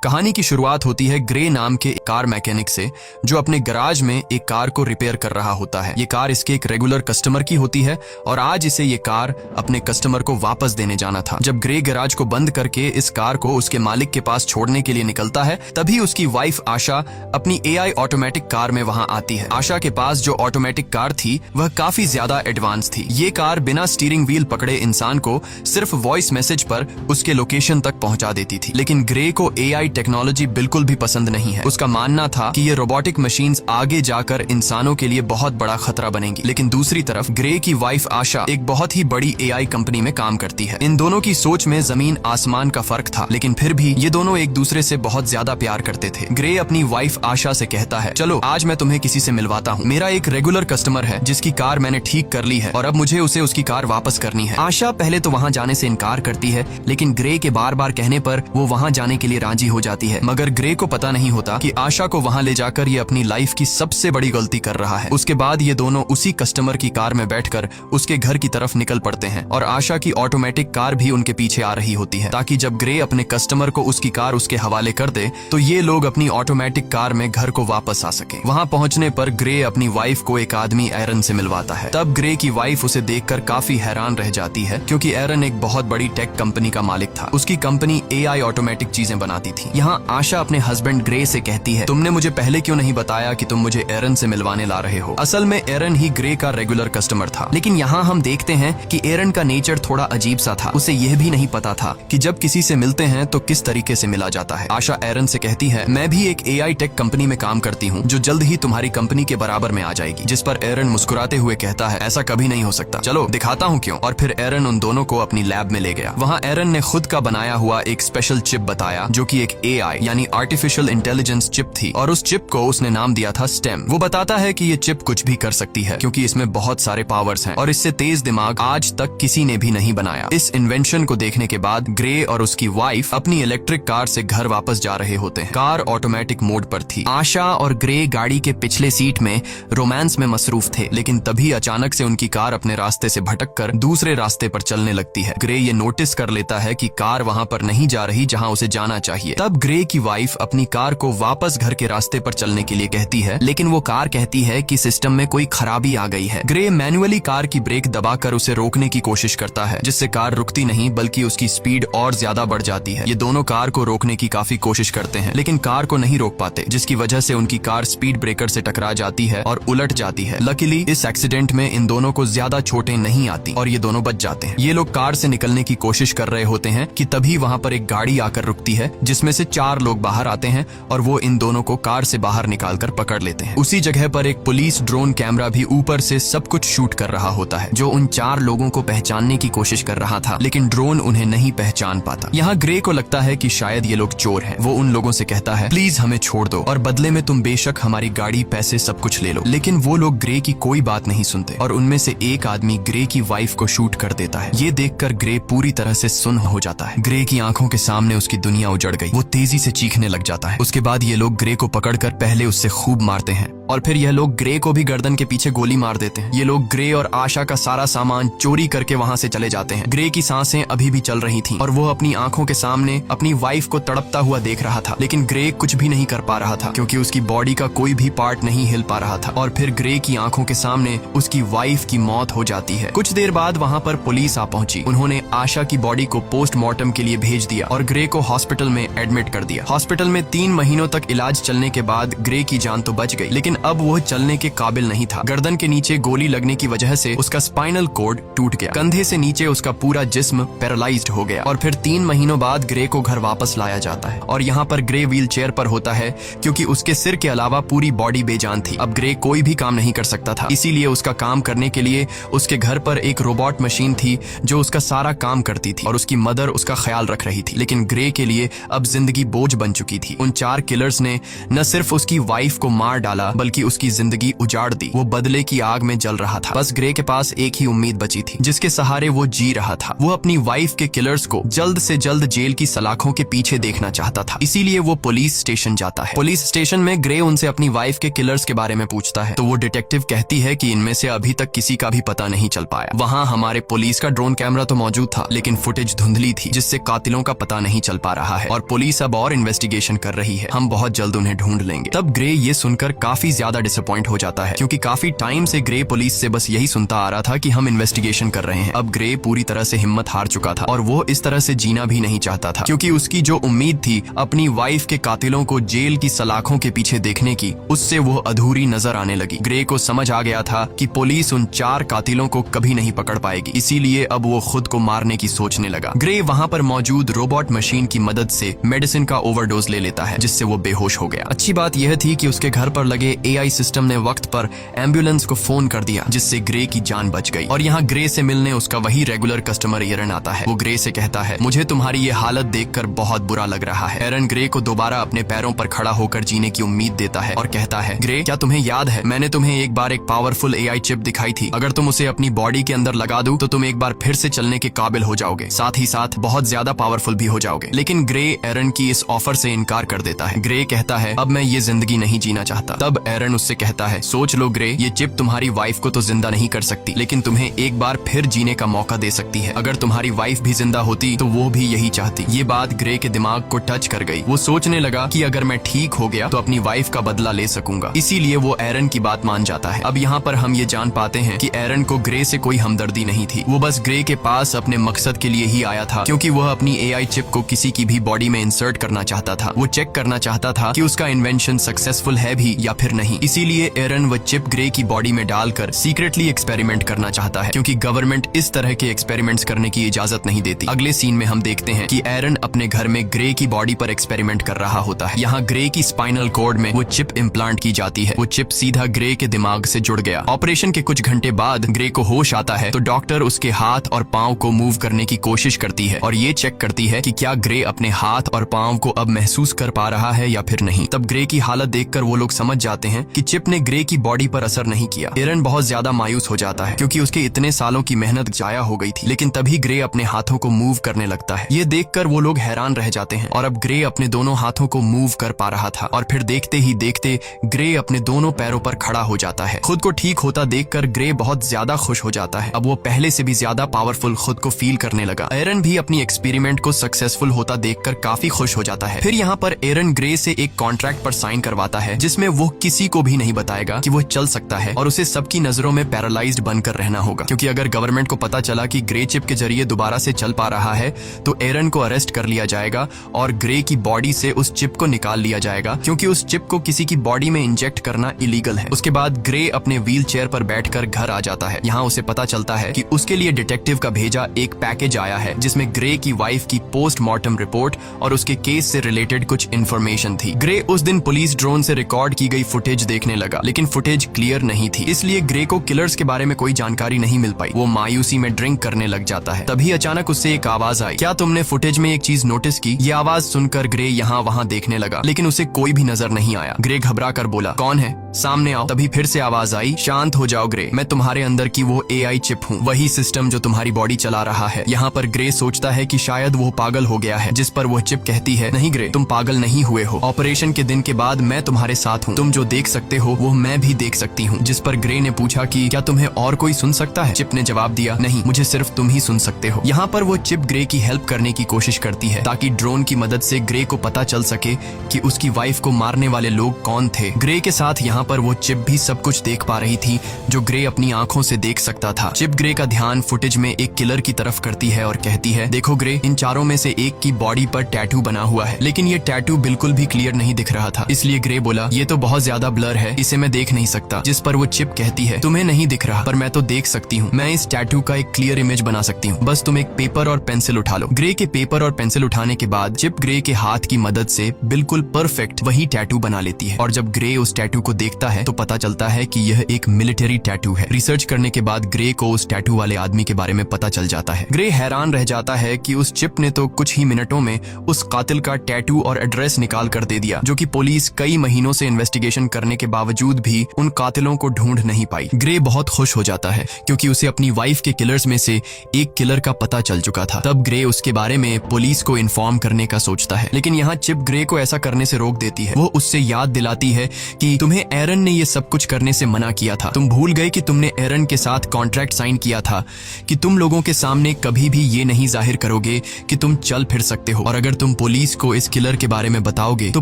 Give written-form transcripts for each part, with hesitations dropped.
कहानी की शुरुआत होती है ग्रे नाम के कार मैकेनिक से, जो अपने गैराज में एक कार को रिपेयर कर रहा होता है। ये कार इसके एक रेगुलर कस्टमर की होती है और आज इसे ये कार अपने कस्टमर को वापस देने जाना था। जब ग्रे गैराज को बंद करके इस कार को उसके मालिक के पास छोड़ने के लिए निकलता है, तभी उसकी वाइफ आशा अपनी AI ऑटोमेटिक कार में वहां आती है। आशा के पास जो ऑटोमेटिक कार थी वह काफी ज्यादा एडवांस थी। ये कार बिना स्टीयरिंग व्हील पकड़े इंसान को सिर्फ वॉइस मैसेज पर उसके लोकेशन तक पहुंचा देती थी। लेकिन ग्रे को AI टेक्नोलॉजी बिल्कुल भी पसंद नहीं है। उसका मानना था कि ये रोबोटिक मशीन्स आगे जाकर इंसानों के लिए बहुत बड़ा खतरा बनेंगी। लेकिन दूसरी तरफ ग्रे की वाइफ आशा एक बहुत ही बड़ी AI कंपनी में काम करती है। इन दोनों की सोच में जमीन आसमान का फर्क था, लेकिन फिर भी ये दोनों एक दूसरे से बहुत ज्यादा प्यार करते थे। ग्रे अपनी वाइफ आशा से कहता है, चलो आज मैं तुम्हें किसी से मिलवाता हूँ। मेरा एक रेगुलर कस्टमर है जिसकी कार मैंने ठीक कर ली है और अब मुझे उसे उसकी कार वापस करनी है। आशा पहले तो वहाँ जाने से इनकार करती है, लेकिन ग्रे के बार बार कहने पर वो वहाँ जाने के लिए राजी हो जाती है। मगर ग्रे को पता नहीं होता कि आशा को वहाँ ले जाकर ये अपनी लाइफ की सबसे बड़ी गलती कर रहा है। उसके बाद ये दोनों उसी कस्टमर की कार में बैठकर उसके घर की तरफ निकल पड़ते हैं और आशा की ऑटोमेटिक कार भी उनके पीछे आ रही होती है, ताकि जब ग्रे अपने कस्टमर को उसकी कार उसके हवाले कर दे तो ये लोग अपनी ऑटोमेटिक कार में घर को वापस आ सके। वहाँ पहुँचने पर ग्रे अपनी वाइफ को एक आदमी एरन से मिलवाता है। तब ग्रे की वाइफ उसे देखकर काफी हैरान रह जाती है, क्योंकि एरन एक बहुत बड़ी टेक कंपनी का मालिक था। उसकी कंपनी AI ऑटोमेटिक चीजें बनाती थी। यहाँ आशा अपने हस्बैंड ग्रे से कहती है, तुमने मुझे पहले क्यों नहीं बताया कि तुम मुझे एरन से मिलवाने ला रहे हो। असल में एरन ही ग्रे का रेगुलर कस्टमर था। लेकिन यहाँ हम देखते हैं कि एरन का नेचर थोड़ा अजीब सा था। उसे यह भी नहीं पता था कि जब किसी से मिलते हैं तो किस तरीके से मिला जाता है। आशा एरन से कहती है, मैं भी एक AI टेक कंपनी में काम करती हूँ जो जल्द ही तुम्हारी कंपनी के बराबर में आ जाएगी। जिस पर एरन मुस्कुराते हुए कहता है, ऐसा कभी नहीं हो सकता, चलो दिखाता हूँ क्यों। और फिर एरन उन दोनों को अपनी लैब में ले गया। वहाँ एरन ने खुद का बनाया हुआ एक स्पेशल चिप बताया, जो कि एक AI यानी आर्टिफिशियल इंटेलिजेंस चिप थी, और उस चिप को उसने नाम दिया था स्टेम। वो बताता है कि ये चिप कुछ भी कर सकती है, क्योंकि इसमें बहुत सारे पावर्स हैं और इससे तेज दिमाग आज तक किसी ने भी नहीं बनाया। इस इन्वेंशन को देखने के बाद ग्रे और उसकी वाइफ अपनी इलेक्ट्रिक कार से घर वापस जा रहे होते हैं। कार ऑटोमेटिक मोड पर थी। आशा और ग्रे गाड़ी के पिछले सीट में रोमांस में मसरूफ थे, लेकिन तभी अचानक से उनकी कार अपने रास्ते से भटककर दूसरे रास्ते पर चलने लगती है। ग्रे ये नोटिस कर लेता है कि कार वहां पर नहीं जा रही जहां उसे जाना चाहिए। तब ग्रे की वाइफ अपनी कार को वापस घर के रास्ते पर चलने के लिए कहती है, लेकिन वो कार कहती है कि सिस्टम में कोई खराबी आ गई है। ग्रे मैन्युअली कार की ब्रेक दबाकर उसे रोकने की कोशिश करता है, जिससे कार रुकती नहीं बल्कि उसकी स्पीड और ज्यादा बढ़ जाती है। ये दोनों कार को रोकने की काफी कोशिश करते हैं, लेकिन कार को नहीं रोक पाते, जिसकी वजह से उनकी कार स्पीड ब्रेकर से टकरा जाती है और उलट जाती है। लकीली इस एक्सीडेंट में इन दोनों को ज्यादा चोटें नहीं आती और ये दोनों बच जाते हैं। ये लोग कार से निकलने की कोशिश कर रहे होते हैं कि तभी वहाँ पर एक गाड़ी आकर रुकती है, जिसमें से 4 लोग बाहर आते हैं और वो इन दोनों को कार से बाहर निकालकर पकड़ लेते हैं। उसी जगह पर एक पुलिस ड्रोन कैमरा भी ऊपर से सब कुछ शूट कर रहा होता है, जो उन 4 लोगों को पहचानने की कोशिश कर रहा था, लेकिन ड्रोन उन्हें नहीं पहचान पाता। यहाँ ग्रे को लगता है कि शायद ये लोग चोर हैं। वो उन लोगों से कहता है, प्लीज हमें छोड़ दो और बदले में तुम बेशक हमारी गाड़ी, पैसे, सब कुछ ले लो। लेकिन वो लोग ग्रे की कोई बात नहीं सुनते और उनमें से एक आदमी ग्रे की वाइफ को शूट कर देता है। ये देखकर ग्रे पूरी तरह से सुन्न हो जाता है। ग्रे की आंखों के सामने उसकी दुनिया उजड़ गई। वो तेजी से चीखने लग जाता है। उसके बाद ये लोग ग्रे को पकड़कर पहले उससे खूब मारते हैं और फिर यह लोग ग्रे को भी गर्दन के पीछे गोली मार देते हैं। ये लोग ग्रे और आशा का सारा सामान चोरी करके वहाँ से चले जाते हैं। ग्रे की सांसें अभी भी चल रही थीं और वो अपनी आंखों के सामने अपनी वाइफ को तड़पता हुआ देख रहा था, लेकिन ग्रे कुछ भी नहीं कर पा रहा था, क्योंकि उसकी बॉडी का कोई भी पार्ट नहीं हिल पा रहा था। और फिर ग्रे की आंखों के सामने उसकी वाइफ की मौत हो जाती है। कुछ देर बाद वहाँ पर पुलिस आ पहुंची। उन्होंने आशा की बॉडी को पोस्टमार्टम के लिए भेज दिया और ग्रे को हॉस्पिटल में एडमिट कर दिया। हॉस्पिटल में 3 महीनों तक इलाज चलने के बाद ग्रे की जान तो बच गई, लेकिन अब वो चलने के काबिल नहीं था। गर्दन के नीचे गोली लगने की वजह से उसका स्पाइनल कॉर्ड टूट गया। कंधे से नीचे उसका पूरा जिस्म पैरालाइज्ड हो गया और फिर 3 महीनों बाद ग्रे को घर वापस लाया जाता है और यहाँ पर ग्रे व्हील चेयर पर होता है, क्योंकि उसके सिर के अलावा पूरी बॉडी बेजान थी। अब ग्रे कोई भी काम नहीं कर सकता था, इसीलिए उसका काम करने के लिए उसके घर पर एक रोबोट मशीन थी जो उसका सारा काम करती थी और उसकी मदर उसका ख्याल रख रही थी। लेकिन ग्रे के लिए अब जिंदगी बोझ बन चुकी थी। उन 4 किलर्स ने न सिर्फ उसकी वाइफ को मार डाला बल्कि उसकी जिंदगी उजाड़ दी। वो बदले की आग में जल रहा था। बस ग्रे के पास एक ही उम्मीद बची थी, जिसके सहारे वो जी रहा था। वो अपनी वाइफ के किलर्स को जल्द से जल्द जेल की सलाखों के पीछे देखना चाहता था। इसीलिए वो पुलिस स्टेशन जाता है। पुलिस स्टेशन में ग्रे उनसे अपनी वाइफ के किलर्स के बारे में पूछता है, तो वो डिटेक्टिव कहती है कि इनमें से अभी तक किसी का भी पता नहीं चल पाया। वहाँ हमारे पुलिस का ड्रोन कैमरा तो मौजूद था, लेकिन फुटेज धुंधली थी, जिससे कातिलों का पता नहीं चल पा रहा है और पुलिस पुलिस अब और इन्वेस्टिगेशन कर रही है, हम बहुत जल्द उन्हें ढूंढ लेंगे। तब ग्रे ये सुनकर काफी ज्यादा डिसअपॉइंट हो जाता है, क्योंकि काफी टाइम से ग्रे पुलिस से बस यही सुनता आ रहा था कि हम इन्वेस्टिगेशन कर रहे हैं। अब ग्रे पूरी तरह से हिम्मत हार चुका था और वो इस तरह से जीना भी नहीं चाहता था, क्योंकि उसकी जो उम्मीद थी अपनी वाइफ के कातिलों को जेल की सलाखों के पीछे देखने की, उससे वो अधूरी नजर आने लगी। ग्रे को समझ आ गया था कि पुलिस उन 4 कातिलों को कभी नहीं पकड़ पाएगी, इसीलिए अब वो खुद को मारने की सोचने लगा। ग्रे वहाँ पर मौजूद रोबोट मशीन की मदद से मेडिसिन का ओवरडोज ले लेता है, जिससे वो बेहोश हो गया। अच्छी बात यह थी कि उसके घर पर लगे AI सिस्टम ने वक्त पर एम्बुलेंस को फोन कर दिया, जिससे ग्रे की जान बच गई। और यहाँ ग्रे से मिलने उसका वही रेगुलर कस्टमर एरन आता है। वो ग्रे से कहता है, मुझे तुम्हारी ये हालत देखकर बहुत बुरा लग रहा है। एरन ग्रे को दोबारा अपने पैरों पर खड़ा होकर जीने की उम्मीद देता है और कहता है, ग्रे, क्या तुम्हें याद है मैंने तुम्हें एक बार एक पावरफुल AI चिप दिखाई थी। अगर तुम उसे अपनी बॉडी के अंदर लगा दो तो तुम एक बार फिर से चलने के काबिल हो जाओगे, साथ ही साथ बहुत ज्यादा पावरफुल भी हो जाओगे। लेकिन ग्रे एरन की इस ऑफर से इनकार कर देता है। ग्रे कहता है, अब मैं ये जिंदगी नहीं जीना चाहता। तब एरन उससे कहता है, सोच लो ग्रे, ये चिप तुम्हारी वाइफ को तो जिंदा नहीं कर सकती, लेकिन तुम्हें एक बार फिर जीने का मौका दे सकती है। अगर तुम्हारी वाइफ भी जिंदा होती तो वो भी यही चाहती। ये बात ग्रे के दिमाग को टच कर गई। वो सोचने लगा कि अगर मैं ठीक हो गया तो अपनी वाइफ का बदला ले सकूंगा, इसीलिए वो एरन की बात मान जाता है। अब यहाँ पर हम ये जान पाते हैं कि एरन को ग्रे से कोई हमदर्दी नहीं थी। वो बस ग्रे के पास अपने मकसद के लिए ही आया था, क्योंकि वह अपनी AI चिप को किसी की भी बॉडी में इंसर्ट करना चाहता था। वो चेक करना चाहता था कि उसका इन्वेंशन सक्सेसफुल है भी या फिर नहीं। इसीलिए एरन वो चिप ग्रे की बॉडी में डालकर सीक्रेटली एक्सपेरिमेंट करना चाहता है, क्योंकि गवर्नमेंट इस तरह के एक्सपेरिमेंट्स करने की इजाजत नहीं देती। अगले सीन में हम देखते हैं कि एरन अपने घर में ग्रे की बॉडी पर एक्सपेरिमेंट कर रहा होता है। यहाँ ग्रे की स्पाइनल कॉर्ड में वो चिप इम्प्लांट की जाती है। वो चिप सीधा ग्रे के दिमाग से जुड़ गया। ऑपरेशन के कुछ घंटे बाद ग्रे को होश आता है तो डॉक्टर उसके हाथ और पांव को मूव करने की कोशिश करती है और ये चेक करती है कि क्या ग्रे अपने हाथ और पांव को अब महसूस कर पा रहा है या फिर नहीं। तब ग्रे की हालत देखकर वो लोग समझ जाते हैं कि चिप ने ग्रे की बॉडी पर असर नहीं किया। एरन बहुत ज्यादा मायूस हो जाता है, क्योंकि उसके इतने सालों की मेहनत जाया हो गई थी। लेकिन तभी ग्रे अपने हाथों को मूव करने लगता है। ये देखकर वो लोग हैरान रह जाते हैं, और अब ग्रे अपने दोनों हाथों को मूव कर पा रहा था। और फिर देखते ही देखते ग्रे अपने दोनों पैरों पर खड़ा हो जाता है। खुद को ठीक होता देखकर ग्रे बहुत ज्यादा खुश हो जाता है। अब वो पहले से भी ज्यादा पावरफुल खुद को फील करने लगा। एरन भी अपनी एक्सपेरिमेंट को सक्सेसफुल होता देखकर काफी खुश हो जाता है। फिर यहाँ पर एरन ग्रे से एक कॉन्ट्रैक्ट पर साइन करवाता है, जिसमें वो किसी को भी नहीं बताएगा कि वो चल सकता है, और उसे सबकी नजरों में पैरालाइज्ड बनकर रहना होगा, क्योंकि अगर गवर्नमेंट को पता चला कि ग्रे चिप के जरिए दोबारा से चल पा रहा है तो एरन को अरेस्ट कर लिया जाएगा और ग्रे की बॉडी से उस चिप को निकाल लिया जाएगा, क्योंकि उस चिप को किसी की बॉडी में इंजेक्ट करना इलीगल है। उसके बाद ग्रे अपने व्हील चेयर पर बैठकर घर आ जाता है। यहाँ उसे पता चलता है कि उसके लिए डिटेक्टिव का भेजा एक पैकेज आया है, जिसमें ग्रे की वाइफ की पोस्टमार्टम रिपोर्ट और उसके केस से रिलेटेड कुछ इन्फॉर्मेशन थी। ग्रे उस दिन पुलिस ड्रोन से रिकॉर्ड की गई फुटेज देखने लगा, लेकिन फुटेज क्लियर नहीं थी, इसलिए ग्रे को किलर्स के बारे में कोई जानकारी नहीं मिल पाई। वो मायूसी में ड्रिंक करने लग जाता है। तभी अचानक उससे एक आवाज आई, क्या तुमने फुटेज में एक चीज नोटिस की? ये आवाज सुनकर ग्रे यहाँ वहाँ देखने लगा, लेकिन उसे कोई भी नजर नहीं आया। ग्रे घबरा कर बोला, कौन है? सामने आओ। तभी फिर से आवाज आई, शांत हो जाओ ग्रे, मैं तुम्हारे अंदर की वो AI चिप हूँ, वही सिस्टम जो तुम्हारी बॉडी चला रहा है। यहाँ पर ग्रे सोचता है कि शायद वो पागल हो गया है, जिस पर वो चिप कहती है, नहीं ग्रे, तुम पागल नहीं हुए हो। ऑपरेशन के दिन के बाद मैं तुम्हारे साथ हूँ, तुम जो देख सकते हो वो मैं भी देख सकती हूँ। जिस पर ग्रे ने पूछा कि क्या तुम्हें और कोई सुन सकता है? चिप ने जवाब दिया, नहीं, मुझे सिर्फ तुम ही सुन सकते हो। यहाँ पर वो चिप ग्रे की हेल्प करने की कोशिश करती है, ताकि ड्रोन की मदद से ग्रे को पता चल सके कि उसकी वाइफ को मारने वाले लोग कौन थे। ग्रे के साथ यहाँ पर वो चिप भी सब कुछ देख पा रही थी, जो ग्रे अपनी आंखों से देख सकता था। चिप ग्रे का ध्यान फुटेज में एक किलर की तरफ करती है और कहती है, देखो ग्रे, इन चारों में से एक की बॉडी पर टैटू बना हुआ है, लेकिन ये टैटू बिल्कुल भी क्लियर नहीं दिख रहा था। इसलिए ग्रे बोला, ये तो बहुत ज्यादा ब्लर है, इसे मैं देख नहीं सकता। जिस पर वो चिप कहती है, तुम्हें नहीं दिख रहा, पर मैं तो देख सकती हूँ। मैं इस टैटू का एक क्लियर इमेज बना सकती हूँ, बस तुम एक पेपर और पेंसिल उठा लो। ग्रे के पेपर और पेंसिल उठाने के बाद चिप ग्रे के हाथ की मदद से बिल्कुल परफेक्ट वही टैटू बना लेती है। और जब ग्रे उस टैटू को देखता है तो पता चलता है कि यह एक मिलिट्री टैटू है। रिसर्च करने के बाद ग्रे को उस टैटू वाले आदमी के बारे में पता चल जाता है। ग्रे हैरान रह जाता है कि उस चिप ने तो कुछ ही मिनटों में उस कातिल का टैटू और एड्रेस निकाल कर दे दिया, जो कि पुलिस कई महीनों से इन्वेस्टिगेशन करने के बावजूद भी उन कातिलों को ढूंढ नहीं पाई। ग्रे बहुत खुश हो जाता है, क्योंकि उसे अपनी वाइफ के किलर्स में से एक किलर का पता चल चुका था। तब ग्रे उसके बारे में पुलिस को इन्फॉर्म करने का सोचता है, लेकिन यहाँ चिप ग्रे को ऐसा करने से रोक देती है। वो उससे याद दिलाती है कि तुम्हें एरन ने ये सब कुछ करने से मना किया था। तुम भूल गए कि तुमने एरन के साथ कॉन्ट्रैक्ट साइन किया था कि तुम लोगों के सामने कभी भी ये नहीं जाहिर करोगे कि तुम चल फिर सकते हो, और अगर तुम पुलिस को इस किलर के बारे में बताओगे तो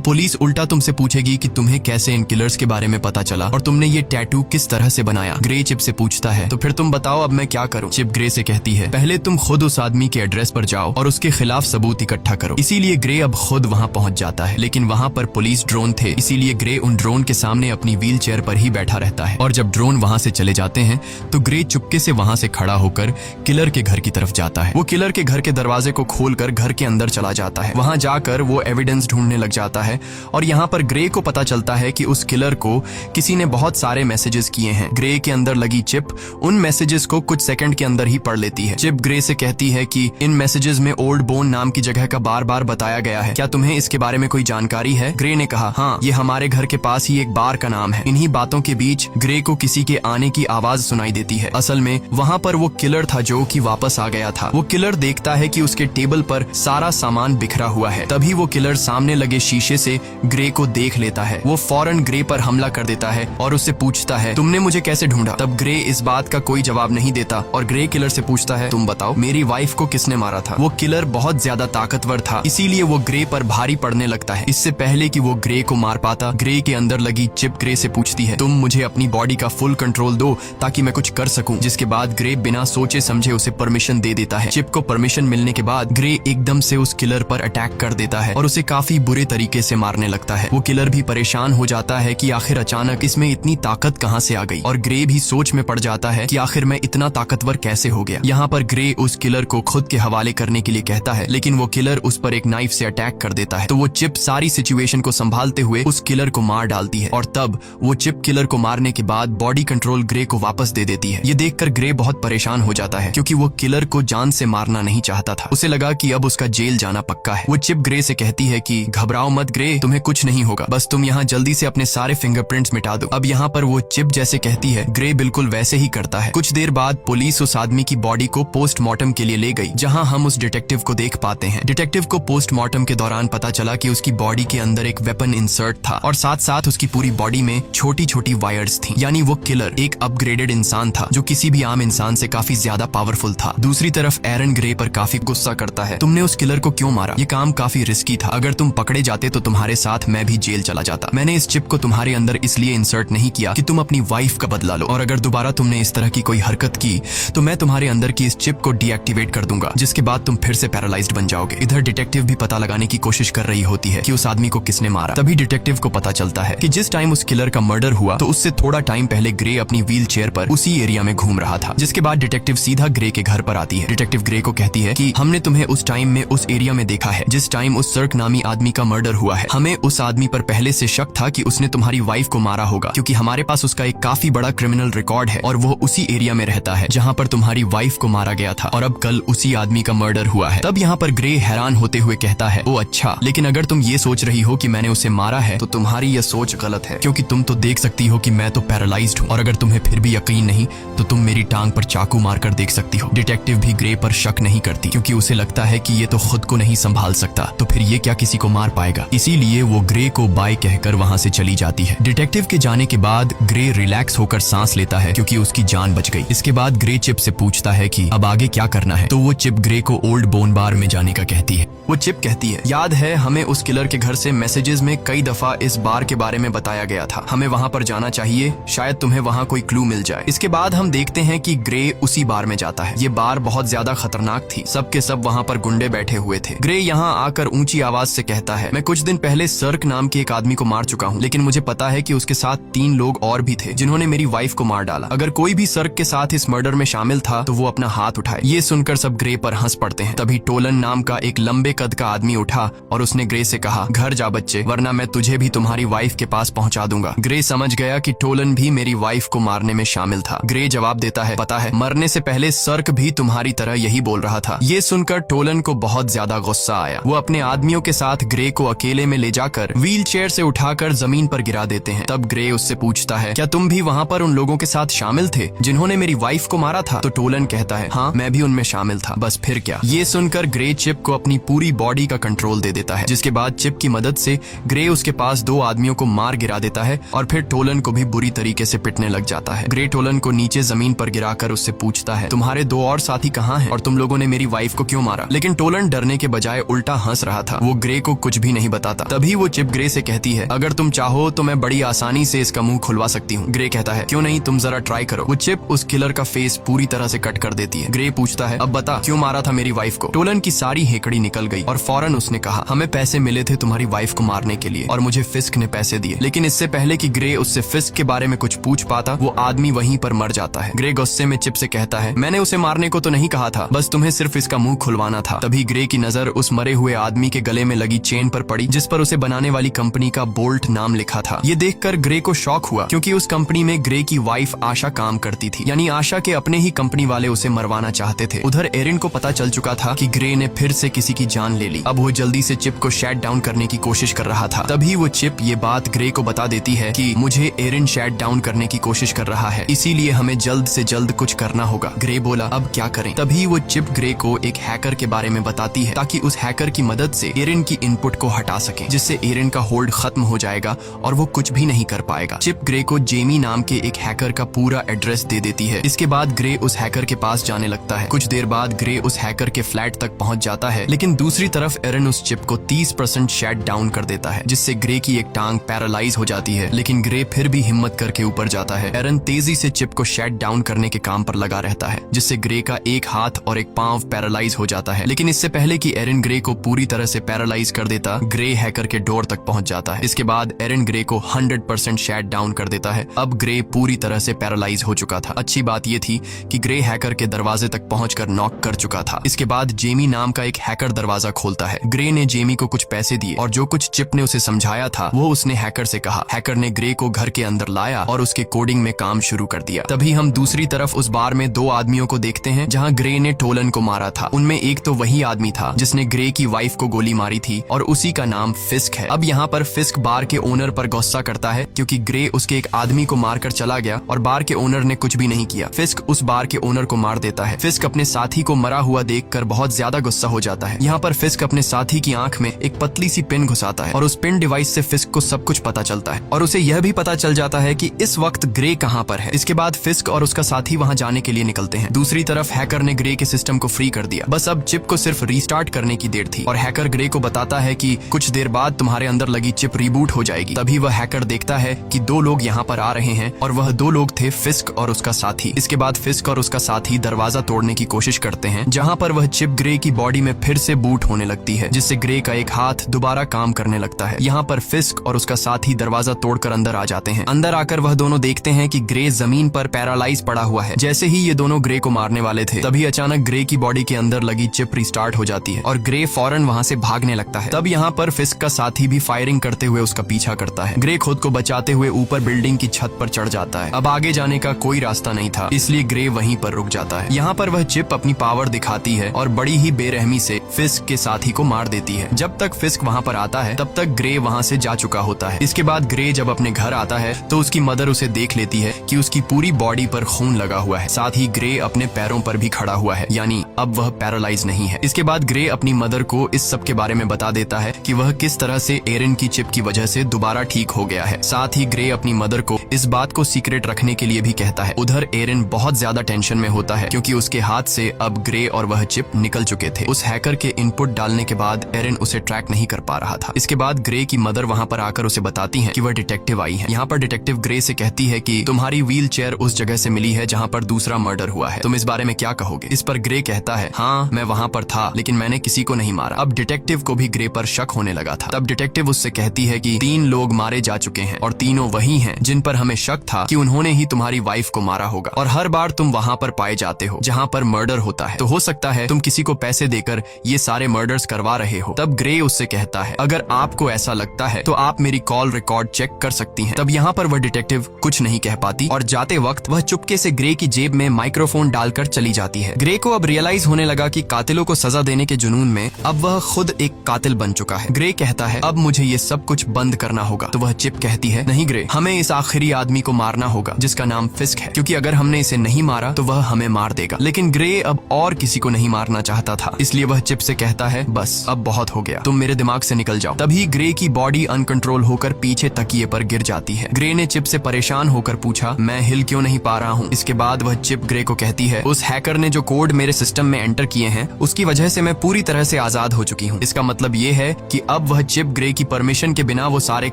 पुलिस उल्टा तुमसे पूछेगी कि तुम्हें कैसे इन किलर्स के बारे में पता चला और तुमने ये टैटू किस तरह से बनाया। ग्रे चिप से पूछता है, तो फिर तुम बताओ अब मैं क्या करूं? चिप ग्रे से कहती है, पहले तुम खुद उस आदमी के एड्रेस पर जाओ और उसके खिलाफ सबूत इकट्ठा करो। इसीलिए ग्रे अब खुद वहां पहुंच जाता है, लेकिन वहां पर पुलिस ड्रोन थे, इसीलिए ग्रे उन ड्रोन के सामने अपनी व्हील चेयर पर ही बैठा रहता है। और जब ड्रोन वहां से चले जाते हैं तो ग्रे चुपके से वहां से खड़ा होकर किलर के घर की तरफ जाता है। वो किलर के घर के दरवाजे को खोलकर घर के अंदर चला जाता है। वहां जाकर वो एविडेंस ढूंढने लग जाता है और यहाँ पर ग्रे को पता चलता है कि उस किलर को किसी ने बहुत सारे मैसेजेस किए हैं। ग्रे के अंदर लगी चिप उन मैसेजेस को कुछ सेकंड के अंदर ही पढ़ लेती है। चिप ग्रे से कहती है कि इन मैसेजेस में ओल्ड बोन नाम की जगह का बार बार बताया गया है, क्या तुम्हें इसके बारे में कोई जानकारी है? ग्रे ने कहा, हाँ, ये हमारे घर के पास ही एक बार का नाम है। इन्हीं बातों के बीच ग्रे को किसी के आने की आवाज सुनाई देती है। असल में वहाँ पर वो किलर था जो कि वापस आ गया था। वो किलर देखता है कि उसके टेबल पर सारा सामान बिखरा हुआ है। तभी वो किलर सामने लगे शीशे से ग्रे को देख लेता है। वो फौरन ग्रे पर हमला कर देता है और उससे पूछता है, तुमने मुझे कैसे ढूंढा? तब ग्रे इस बात का कोई जवाब नहीं देता और ग्रे किलर से पूछता है, तुम बताओ मेरी वाइफ को किसने मारा था? वो किलर बहुत ज्यादा ताकतवर था, इसीलिए वो ग्रे पर भारी पड़ने लगता है। इससे पहले कि वो ग्रे को मार पाता, ग्रे के अंदर लगी चिप ग्रे से पूछती है, तुम मुझे अपनी बॉडी का फुल कंट्रोल दो ताकि मैं कुछ कर सकूं। जिसके बाद ग्रे बिना सोचे समझे उसे परमिशन दे देता है। चिप को परमिशन मिलने के बाद ग्रे एकदम से उस किलर पर अटैक कर देता है और उसे काफी बुरे तरीके से मारने लगता है। वो किलर भी परेशान हो जाता है कि आखिर अचानक इसमें इतनी ताकत कहां से आ गई, और ग्रे भी सोच में पड़ जाता है कि आखिर मैं इतना ताकतवर कैसे हो गया। यहाँ पर ग्रे उस किलर को खुद के हवाले करने के लिए कहता है, लेकिन वो किलर उस पर एक नाइफ से अटैक कर देता है। तो वो चिप सारी सिचुएशन को संभालते हुए उस किलर को मार डालती है और तब वो चिप किलर को मारने के बाद बॉडी कंट्रोल ग्रे को वापस दे देती है। ये देखकर ग्रे बहुत परेशान हो जाता है क्योंकि वो किलर को जान से मारना नहीं चाहता था। उसे लगा कि अब उसका जेल जाना पक्का है। वो चिप ग्रे से कहती है कि घबराओ मत ग्रे, तुम्हें कुछ नहीं होगा, बस तुम यहाँ जल्दी से अपने सारे फिंगरप्रिंट्स मिटा दो। अब यहाँ पर वो चिप जैसे कहती है, ग्रे बिल्कुल वैसे ही करता है। कुछ देर बाद पुलिस उस आदमी की बॉडी को पोस्टमार्टम के लिए ले गई, जहाँ हम उस डिटेक्टिव को देख पाते हैं। डिटेक्टिव को पोस्टमार्टम के दौरान पता चला कि उसकी बॉडी के अंदर एक वेपन इंसर्ट था और साथ साथ उसकी पूरी बॉडी में छोटी छोटी वायर्स थी। यानी वो किलर एक अपग्रेडेड इंसान था जो किसी भी आम इंसान से काफी ज्यादा पावरफुल था। दूसरी तरफ एरन ग्रे पर काफी गुस्सा करता है, तुमने उस किलर को क्यों मारा? ये काम काफी रिस्की था, अगर तुम पकड़े जाते तो तुम्हारे साथ मैं भी जेल चला जाता। मैंने इस चिप को तुम्हारे अंदर इसलिए इंसर्ट नहीं किया कि तुम अपनी वाइफ का बदला लो, और अगर दोबारा तुमने इस तरह की कोई हरकत की तो मैं तुम्हारे अंदर की इस चिप को डीएक्टिवेट कर दूंगा, जिसके बाद तुम फिर से पैरालाइज्ड बन जाओगे। इधर डिटेक्टिव भी पता लगाने की कोशिश कर रही होती है कि उस आदमी को किसने मारा। तभी डिटेक्टिव को पता चलता है कि जिस टाइम उस किलर का मर्डर हुआ तो उससे थोड़ा टाइम पहले ग्रे अपनी व्हील चेयर पर उसी एरिया में घूम रहा था। जिसके बाद डिटेक्टिव सीधा ग्रे के घर पर आती है। डिटेक्टिव ग्रे को कहती है कि हमने तुम्हें उस टाइम में उस एरिया में देखा है जिस टाइम उस सर्क नामी आदमी का मर्डर हुआ है। हमें उस आदमी पर पहले से शक था कि उसने तुम्हारी वाइफ को मारा होगा, क्योंकि हमारे पास उसका एक काफी बड़ा क्रिमिनल रिकॉर्ड है और वो उसी एरिया में रहता है जहाँ पर तुम्हारी वाइफ को मारा गया था, और अब कल उसी आदमी का मर्डर हुआ है। तब यहाँ पर ग्रे हैरान होते हुए कहता है, ओ अच्छा, लेकिन अगर तुम ये सोच रही हो कि मैंने उसे मारा है तो तुम्हारी यह सोच गलत है, क्योंकि तुम तो देख सकती हो कि मैं तो पैरालाइज्ड हूँ, और अगर तुम्हें फिर भी यकीन नहीं तो तुम मेरी टांग पर चाकू मारकर देख सकती हो। डिटेक्टिव भी ग्रे पर शक नहीं करती क्योंकि उसे लगता है कि ये तो खुद को नहीं संभाल सकता, तो फिर ये क्या किसी को मार पाएगा। इसीलिए वो ग्रे को बाय कहकर वहां से चली जाती है। डिटेक्टिव के जाने के बाद ग्रे रिलैक्स होकर सांस लेता है क्योंकि उसकी जान बच गई। इसके बाद ग्रे चिप से पूछता है कि अब आगे क्या करना है, तो वो चिप ग्रे को ओल्ड बोन बार में जाने का कहती है। वो चिप कहती है, याद है हमें उस किलर के घर से मैसेजेस में कई दफा इस बार के बारे में बताया गया था, हमें वहां पर जाना चाहिए, शायद तुम्हें वहां कोई क्लू मिल जाए। इसके बाद हम देखते हैं कि ग्रे उसी बार में जाता है। ये बार बहुत ज्यादा खतरनाक थी, सब के सब वहां पर गुंडे बैठे हुए थे। ग्रे यहाँ आकर ऊंची आवाज से कहता है, मैं कुछ दिन पहले सर्क नाम के एक आदमी को मार चुका हूँ, लेकिन मुझे पता है कि उसके साथ 3 लोग और भी थे जिन्होंने मेरी वाइफ को मार डाला। अगर कोई भी सर्क के साथ इस मर्डर में शामिल था तो वो अपना हाथ उठाए। ये सुनकर सब ग्रे पर हंस पड़ते हैं। तभी टोलन नाम का एक लंबे कद का आदमी उठा और उसने ग्रे से कहा, घर जा बच्चे, वरना मैं तुझे भी तुम्हारी वाइफ के पास पहुंचा दूंगा। ग्रे समझ गया कि टोलन भी मेरी वाइफ को मारने में शामिल था। ग्रे जवाब देता है, पता है मरने से पहले सर्क भी तुम्हारी तरह यही बोल रहा था। ये सुनकर टोलन को बहुत ज्यादा गुस्सा आया। वो अपने आदमियों के साथ ग्रे को अकेले में ले जाकर व्हील चेयर से उठाकर जमीन पर गिरा देते हैं। तब ग्रे उससे पूछता है, क्या तुम भी वहाँ पर उन लोगों के साथ शामिल थे जिन्होंने मेरी वाइफ को मारा था? तो टोलन कहता है, हाँ मैं भी उनमें शामिल था, बस फिर क्या। ये सुनकर ग्रे चिप को अपनी पूरी पूरी बॉडी का कंट्रोल दे देता है, जिसके बाद चिप की मदद से ग्रे उसके पास 2 आदमियों को मार गिरा देता है और फिर टोलन को भी बुरी तरीके से पिटने लग जाता है। ग्रे टोलन को नीचे जमीन पर गिराकर उससे पूछता है, तुम्हारे 2 और साथी कहाँ हैं और तुम लोगों ने मेरी वाइफ को क्यों मारा? लेकिन टोलन डरने के बजाय उल्टा हंस रहा था। वो ग्रे को कुछ भी नहीं बताता। तभी वो चिप ग्रे से कहती है, अगर तुम चाहो तो मैं बड़ी आसानी से इसका मुंह खुलवा सकती हूँ। ग्रे कहता है, क्यों नहीं, तुम जरा ट्राई करो। वो चिप उस किलर का फेस पूरी तरह से कट कर देती है। ग्रे पूछता है, अब बता क्यों मारा था मेरी वाइफ को? टोलन की सारी हेकड़ी निकल गई और फौरन उसने कहा, हमें पैसे मिले थे तुम्हारी वाइफ को मारने के लिए और मुझे फिस्क ने पैसे दिए। लेकिन इससे पहले कि ग्रे उससे फिस्क के बारे में कुछ पूछ पाता, वो आदमी वहीं पर मर जाता है। ग्रे गुस्से में चिप से कहता है, मैंने उसे मारने को तो नहीं कहा था, बस तुम्हें सिर्फ इसका मुंह खुलवाना था। तभी ग्रे की नजर उस मरे हुए आदमी के गले में लगी चेन पर पड़ी, जिस पर उसे बनाने वाली कंपनी का बोल्ट नाम लिखा था। ये देखकर ग्रे को शॉक हुआ, क्योंकि उस कंपनी में ग्रे की वाइफ आशा काम करती थी, यानी आशा के अपने ही कंपनी वाले उसे मरवाना चाहते थे। उधर एरिन को पता चल चुका था कि ग्रे ने फिर से किसी की जान ले ली। अब वो जल्दी से चिप को शट डाउन करने की कोशिश कर रहा था। तभी वो चिप ये बात ग्रे को बता देती है कि मुझे एरिन शट डाउन करने की कोशिश कर रहा है, इसीलिए हमें जल्द से जल्द कुछ करना होगा। ग्रे बोला, अब क्या करें? तभी वो चिप ग्रे को एक हैकर के बारे में बताती है, ताकि उस हैकर की मदद से एरिन की इनपुट को हटा सके, जिससे एरिन का होल्ड खत्म हो जाएगा और वो कुछ भी नहीं कर पाएगा। चिप ग्रे को जेमी नाम के एक हैकर का पूरा एड्रेस दे देती है। इसके बाद ग्रे उस हैकर के पास जाने लगता है। कुछ देर बाद ग्रे उस हैकर के फ्लैट तक पहुंच जाता है, लेकिन दूसरी तरफ एरिन उस चिप को 30% शट डाउन कर देता है, जिससे ग्रे की एक टांग पैरालाइज हो जाती है। लेकिन ग्रे फिर भी हिम्मत करके ऊपर जाता है। एरिन तेजी से चिप को शट डाउन करने के काम पर लगा रहता है, जिससे ग्रे का एक हाथ और एक पांव पैरालाइज हो जाता है। लेकिन इससे पहले कि एरिन ग्रे को पूरी तरह से पैरालाइज कर देता, ग्रे हैकर के डोर तक पहुंच जाता है। इसके बाद एरिन ग्रे को 100% शट डाउन कर देता है। अब ग्रे पूरी तरह से पैरालाइज हो चुका था। अच्छी बात यह थी कि ग्रे हैकर के दरवाजे तक पहुंचकर नॉक कर चुका था। इसके बाद जेमी नाम का एक हैकर दरवाजा खोलता है। ग्रे ने जेमी को कुछ पैसे दिए और जो कुछ चिप ने उसे समझाया था वो उसने हैकर से कहा। हैकर ने ग्रे को घर के अंदर लाया और उसके कोडिंग में काम शुरू कर दिया। तभी हम दूसरी तरफ उस बार में 2 आदमियों को देखते हैं जहां ग्रे ने टोलन को मारा था। उनमें एक तो वही आदमी था जिसने ग्रे की वाइफ को गोली मारी थी और उसी का नाम फिस्क है। अब यहाँ पर फिस्क बार के ओनर पर गुस्सा करता है, क्योंकि ग्रे उसके एक आदमी को मारकर चला गया और बार के ओनर ने कुछ भी नहीं किया। फिस्क उस बार के ओनर को मार देता है। फिस्क अपने साथी को मरा हुआ देखकर बहुत ज्यादा गुस्सा हो जाता है। यहाँ पर फिस्क अपने साथी की आंख में एक पतली सी पिन घुसाता है और उस पिन डिवाइस से फिस्क को सब कुछ पता चलता है और उसे यह भी पता चल जाता है कि इस वक्त ग्रे कहाँ पर है। इसके बाद फिस्क और उसका साथी वहाँ जाने के लिए निकलते हैं। दूसरी तरफ हैकर ने ग्रे के सिस्टम को फ्री कर दिया। बस अब चिप को सिर्फ रीस्टार्ट करने की देर थी और हैकर ग्रे को बताता है कि कुछ देर बाद तुम्हारे अंदर लगी चिप रिबूट हो जाएगी। तभी वह हैकर देखता है कि 2 लोग यहाँ पर आ रहे हैं और वह 2 लोग थे फिस्क और उसका साथी। इसके बाद फिस्क और उसका साथी दरवाजा तोड़ने की कोशिश करते हैं, जहाँ पर वह चिप ग्रे की बॉडी में फिर से बूट होने लगती है, जिससे ग्रे का एक हाथ दोबारा काम करने लगता है। यहाँ पर फिस्क और उसका साथी दरवाजा तोड़कर अंदर आ जाते हैं। अंदर आकर वह दोनों देखते हैं कि ग्रे जमीन पर पैरालाइज पड़ा हुआ है। जैसे ही ये दोनों ग्रे को मारने वाले थे, तभी अचानक ग्रे की बॉडी के अंदर लगी चिप रिस्टार्ट हो जाती है और ग्रे फौरन वहाँ से भागने लगता है। तब यहाँ पर फिस्क का साथी भी फायरिंग करते हुए उसका पीछा करता है। ग्रे खुद को बचाते हुए ऊपर बिल्डिंग की छत पर चढ़ जाता है। अब आगे जाने का कोई रास्ता नहीं था, इसलिए ग्रे वहीं पर रुक जाता है। यहाँ पर वह चिप अपनी पावर दिखाती है और बड़ी ही बेरहमी से फिस्क के साथी को मार देती है। जब तक फिस्क वहाँ पर आता है तब तक ग्रे वहाँ से जा चुका होता है। इसके बाद ग्रे जब अपने घर आता है तो उसकी मदर उसे देख लेती है कि उसकी पूरी बॉडी पर खून लगा हुआ है। साथ ही ग्रे अपने पैरों पर भी खड़ा हुआ है, यानी अब वह पैरालाइज नहीं है। इसके बाद ग्रे अपनी मदर को इस सब के बारे में बता देता है कि वह किस तरह से एरिन की चिप की वजह से दोबारा ठीक हो गया है। साथ ही ग्रे अपनी मदर को इस बात को सीक्रेट रखने के लिए भी कहता है। उधर एरिन बहुत ज्यादा टेंशन में होता है, क्योंकि उसके हाथ से अब ग्रे और वह चिप निकल चुके थे। उस हैकर के इनपुट डालने के बाद एरिन उसे ट्रैक नहीं कर पा रहा था। इसके बाद ग्रे की मदर वहाँ पर आकर उसे बताती है कि वह डिटेक्टिव आई है। यहाँ पर डिटेक्टिव ग्रे से कहती है कि तुम्हारी व्हील चेयर उस जगह से मिली है जहाँ पर दूसरा मर्डर हुआ है, तुम इस बारे में क्या कहोगे? इस पर ग्रे कहता है, हाँ मैं वहाँ पर था, लेकिन मैंने किसी को नहीं मारा। अब डिटेक्टिव को भी ग्रे पर शक होने लगा था। तब डिटेक्टिव उससे कहती है कि 3 लोग मारे जा चुके हैं और तीनों वही हैं जिन पर हमें शक था कि उन्होंने ही तुम्हारी वाइफ को मारा होगा, और हर बार तुम वहाँ पर पाए जाते हो जहाँ पर मर्डर होता है, तो हो सकता है तुम किसी को पैसे देकर ये सारे मर्डर्स करवा रहे हो। तब ग्रे उससे कहता है, अगर आपको ऐसा लगता है तो आप मेरी कॉल रिकॉर्ड चेक कर सकती हैं। तब यहाँ पर वह डिटेक्टिव कुछ नहीं कह पाती और जाते वक्त वह चुपके से ग्रे की जेब में माइक्रोफोन डालकर चली जाती है। ग्रे को अब रियलाइज होने लगा कि कातिलों को सजा देने के जुनून में अब वह खुद एक कातिल बन चुका है। ग्रे कहता है, अब मुझे ये सब कुछ बंद करना होगा। तो वह चिप कहती है, नहीं ग्रे, हमें इस आखिरी आदमी को मारना होगा जिसका नाम फिस्क है, क्योंकि अगर हमने इसे नहीं मारा तो वह हमें मार देगा। लेकिन ग्रे अब और किसी को नहीं मारना चाहता था, इसलिए वह चिप से कहता कहता है बस अब बहुत हो गया, तुम मेरे दिमाग से निकल जाओ। तभी ग्रे की बॉडी अनकंट्रोल होकर पीछे तकिए पर गिर जाती है। ग्रे ने चिप से परेशान होकर पूछा, मैं हिल क्यों नहीं पा रहा हूँ। इसके बाद वह चिप ग्रे को कहती है, उस हैकर ने जो कोड मेरे सिस्टम में एंटर किए हैं उसकी वजह से मैं पूरी तरह से आजाद हो चुकी हूँ। इसका मतलब ये है कि अब वह चिप ग्रे की परमिशन के बिना वो सारे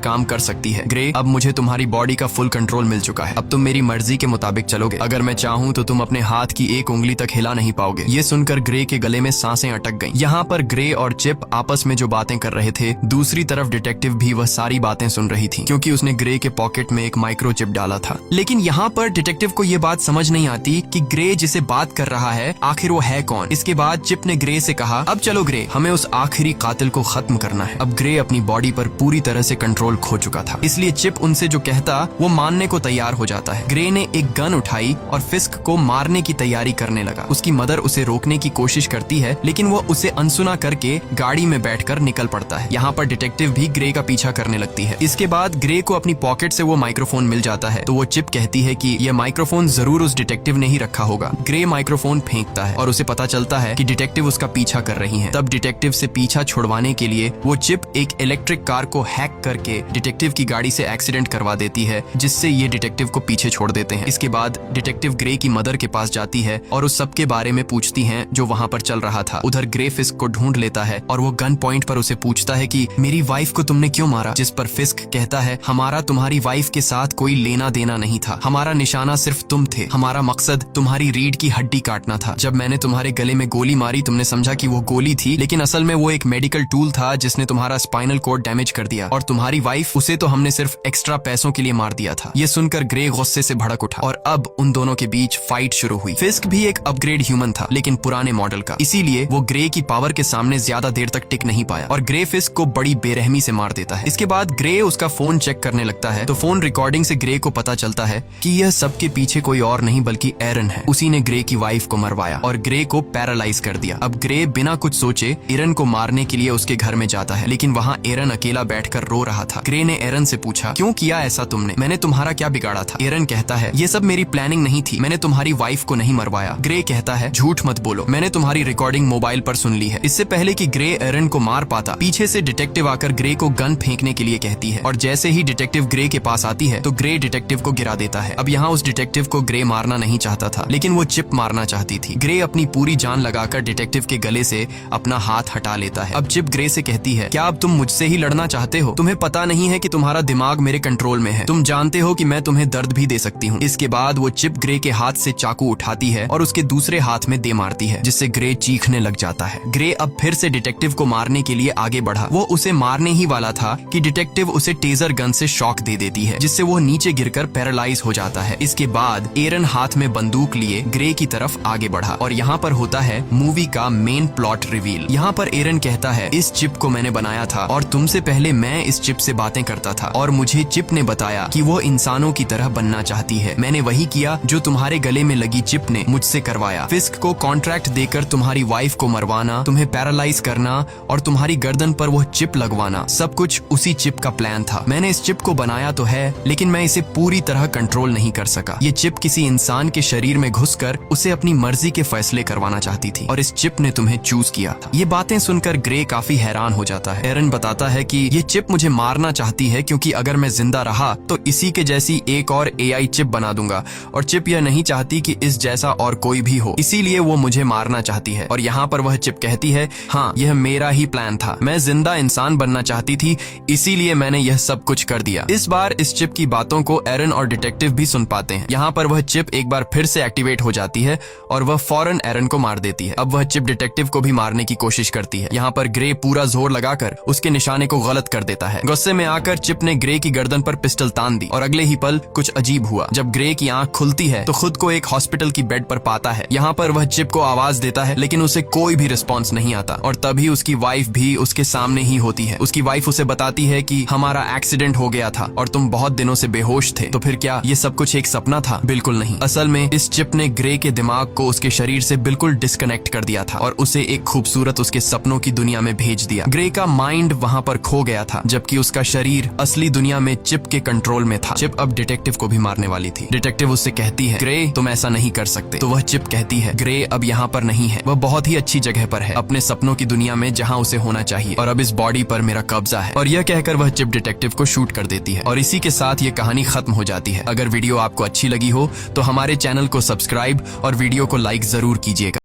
काम कर सकती है। ग्रे, अब मुझे तुम्हारी बॉडी का फुल कंट्रोल मिल चुका है, अब तुम मेरी मर्जी के मुताबिक चलोगे। अगर मैं चाहूँ तो तुम अपने हाथ की एक उंगली तक हिला नहीं पाओगे। ये सुनकर ग्रे के गले में सांसें अटक गईं। यहाँ पर ग्रे और चिप आपस में जो बातें कर रहे थे, दूसरी तरफ डिटेक्टिव भी वह सारी बातें सुन रही थी, क्योंकि उसने ग्रे के पॉकेट में एक माइक्रोचिप डाला था। लेकिन यहाँ पर डिटेक्टिव को ये बात समझ नहीं आती कि ग्रे जिसे बात कर रहा है आखिर वो है कौन। इसके बाद चिप ने ग्रे से कहा, अब चलो ग्रे, हमें उस आखिरी कातिल को खत्म करना है। अब ग्रे अपनी बॉडी पर पूरी तरह से कंट्रोल खो चुका था, इसलिए चिप उनसे जो कहता वो मानने को तैयार हो जाता है। ग्रे ने एक गन उठाई और फिस्क को मारने की तैयारी करने लगा। उसकी मदर उसे रोकने की कोशिश करती है, लेकिन वो उसे अनसुना करके गाड़ी में बैठकर निकल पड़ता है। यहाँ पर डिटेक्टिव भी ग्रे का पीछा करने लगती है। इसके बाद ग्रे को अपनी पॉकेट से वो माइक्रोफोन मिल जाता है, तो वो चिप कहती है कि यह माइक्रोफोन जरूर उस डिटेक्टिव ने ही रखा होगा। ग्रे माइक्रोफोन फेंकता है और उसे पता चलता है कि डिटेक्टिव उसका पीछा कर रही हैं। तब डिटेक्टिव से पीछा छुड़वाने के लिए वो चिप एक इलेक्ट्रिक कार को हैक करके डिटेक्टिव की गाड़ी से एक्सीडेंट करवा देती है, जिससे ये डिटेक्टिव को पीछे छोड़ देते हैं। इसके बाद डिटेक्टिव ग्रे की मदर के पास जाती है और उस सब के बारे में पूछती है जो वहाँ पर चल रहा था। उधर ग्रे फिस्क को ढूंढ लेता है और वो गन पॉइंट पर उसे पूछता है कि मेरी वाइफ को तुमने क्यों मारा। जिस पर फिस्क कहता है, हमारा तुम्हारी वाइफ के साथ कोई लेना देना नहीं था, हमारा निशाना सिर्फ तुम थे, हमारा मकसद तुम्हारी रीढ़ की हड्डी काटना था। जब मैंने तुम्हारे गले में गोली मारी तुमने समझा कि वो गोली थी, लेकिन असल में वो एक मेडिकल टूल था जिसने तुम्हारा स्पाइनल कोड डैमेज कर दिया, और तुम्हारी वाइफ, उसे तो हमने सिर्फ एक्स्ट्रा पैसों के लिए मार दिया था। ये सुनकर ग्रे गुस्से से भड़क उठा और अब उन दोनों के बीच फाइट शुरू हुई। फिस्क भी एक अपग्रेड ह्यूमन था, लेकिन पुराने मॉडल का, इसीलिए वो ग्रे की पावर के सामने ज्यादा देर तक टिक नहीं पाया और ग्रे फिस्क को बड़ी बेरहमी से मार देता है। इसके बाद ग्रे उसका फोन चेक करने लगता है, तो फोन रिकॉर्डिंग से ग्रे को पता चलता है कि यह सबके पीछे कोई और नहीं बल्कि एरन है। उसी ने ग्रे की वाइफ को मरवाया और ग्रे को पैरालाइज कर दिया। अब ग्रे बिना कुछ सोचे एरन को मारने के लिए उसके घर में जाता है, लेकिन वहाँ एरन अकेला बैठकर रो रहा था। ग्रे ने एरन से पूछा, क्यों किया ऐसा तुमने, मैंने तुम्हारा क्या बिगाड़ा था। एरन कहता है, ये सब मेरी प्लानिंग नहीं थी, मैंने तुम्हारी वाइफ को नहीं मरवाया। ग्रे कहता है, झूठ मत बोलो, मैंने तुम्हारी रिकॉर्डिंग मोबाइल पर सुन ली है। इससे पहले कि ग्रे एरन को मार पाता, पीछे से डिटेक्टिव आकर ग्रे को गन फेंकने के लिए कहती है और जैसे ही डिटेक्टिव ग्रे के पास आती है तो ग्रे डिटेक्टिव को गिरा देता है। अब यहाँ उस डिटेक्टिव को ग्रे मारना नहीं चाहता था, लेकिन वो चिप मारना चाहती थी। ग्रे अपनी पूरी जान लगाकर डिटेक्टिव के गले से अपना हाथ हटा लेता है। अब चिप ग्रे से कहती है, क्या अब तुम मुझसे ही लड़ना चाहते हो? तुम्हें पता नहीं है कि तुम्हारा दिमाग मेरे कंट्रोल में है, तुम जानते हो कि मैं तुम्हें दर्द भी दे सकती हूँ। इसके बाद वो चिप ग्रे के हाथ से चाकू उठाती है और उसके दूसरे हाथ में दे मारती है, जिससे ग्रे चीखने लग जाता है। ग्रे अब फिर से डिटेक्टिव को मारने के लिए आगे बढ़ा। वो उसे मारने ही वाला था कि डिटेक्टिव उसे टेजर गन से शॉक दे देती है, जिससे वो नीचे गिरकर पैरालाइज हो जाता है। इसके बाद एरन हाथ में बंदूक लिए ग्रे की तरफ आगे बढ़ा और यहाँ पर होता है मूवी का मेन प्लॉट रिवील। यहाँ पर एरन कहता है, इस चिप को मैंने बनाया था और तुमसे पहले मैं इस चिप से बातें करता था और मुझे चिप ने बताया कि वो इंसानों की तरह बनना चाहती है। मैंने वही किया जो तुम्हारे गले में लगी चिप ने मुझसे करवाया। फिस्क को कॉन्ट्रैक्ट देकर तुम्हारी वाइफ को मरवाना, तुम्हें पैरालाइज करना और तुम्हारी गर्दन पर वो चिप लगवाना, सब कुछ उसी चिप का प्लान था। मैंने इस चिप को बनाया तो है, लेकिन मैं इसे पूरी तरह कंट्रोल नहीं कर सका। ये चिप किसी इंसान के शरीर में घुसकर उसे अपनी मर्जी के फैसले करवाना चाहती थी और इस चिप ने तुम्हें चूज किया था। ये बातें सुनकर ग्रे काफी हैरान हो जाता है। एरन बताता है कि ये चिप मुझे मारना चाहती है क्योंकि अगर मैं जिंदा रहा तो इसी के जैसी एक और AI चिप बना दूंगा और चिप यह नहीं चाहती कि इस जैसा और कोई भी हो, इसीलिए वो मुझे मारना चाहती है। और यहाँ पर वह चिप कहती है, हाँ यह मेरा ही प्लान था, मैं जिंदा इंसान बनना चाहती थी, इसीलिए मैंने यह सब कुछ कर दिया। इस बार इस चिप की बातों को एरन और डिटेक्टिव भी सुन पाते हैं। यहाँ पर वह चिप एक बार फिर से एक्टिवेट हो जाती है और वह फौरन एरन को मार देती है। अब वह चिप डिटेक्टिव को भी मारने की कोशिश करती है। यहाँ पर ग्रे पूरा जोर लगाकर उसके निशाने को गलत कर देता है। गुस्से में आकर चिप ने ग्रे की गर्दन पर पिस्टल तान दी और अगले ही पल कुछ अजीब हुआ। जब ग्रे की आंख खुलती है तो खुद को एक हॉस्पिटल की बेड पर पाता है। यहाँ पर वह चिप को आवाज देता है, लेकिन उसे कोई भी रिस्पॉन्स नहीं आता और तभी उसकी वाइफ भी उसके सामने ही होती है। उसकी वाइफ उसे बताती है कि हमारा एक्सीडेंट हो गया था और तुम बहुत दिनों से बेहोश थे। तो फिर क्या ये सब कुछ एक सपना था? बिल्कुल नहीं। असल में इस चिप ने ग्रे के दिमाग को उसके शरीर से बिल्कुल डिस्कनेक्ट कर दिया था और उसे एक खूबसूरत उसके सपनों की दुनिया में भेज दिया। ग्रे का माइंड वहाँ पर खो गया था, जबकि उसका शरीर असली दुनिया में चिप के कंट्रोल में था। चिप अब डिटेक्टिव को भी मारने वाली थी। डिटेक्टिव उससे कहती है, ग्रे तुम ऐसा नहीं कर सकते। तो वह चिप कहती है, ग्रे अब यहाँ पर नहीं है, वह बहुत ही अच्छी जगह पर है, अपने अपने सपनों की दुनिया में जहां उसे होना चाहिए और अब इस बॉडी पर मेरा कब्जा है। और यह कहकर वह चिप डिटेक्टिव को शूट कर देती है और इसी के साथ ये कहानी खत्म हो जाती है। अगर वीडियो आपको अच्छी लगी हो तो हमारे चैनल को सब्सक्राइब और वीडियो को लाइक जरूर कीजिएगा।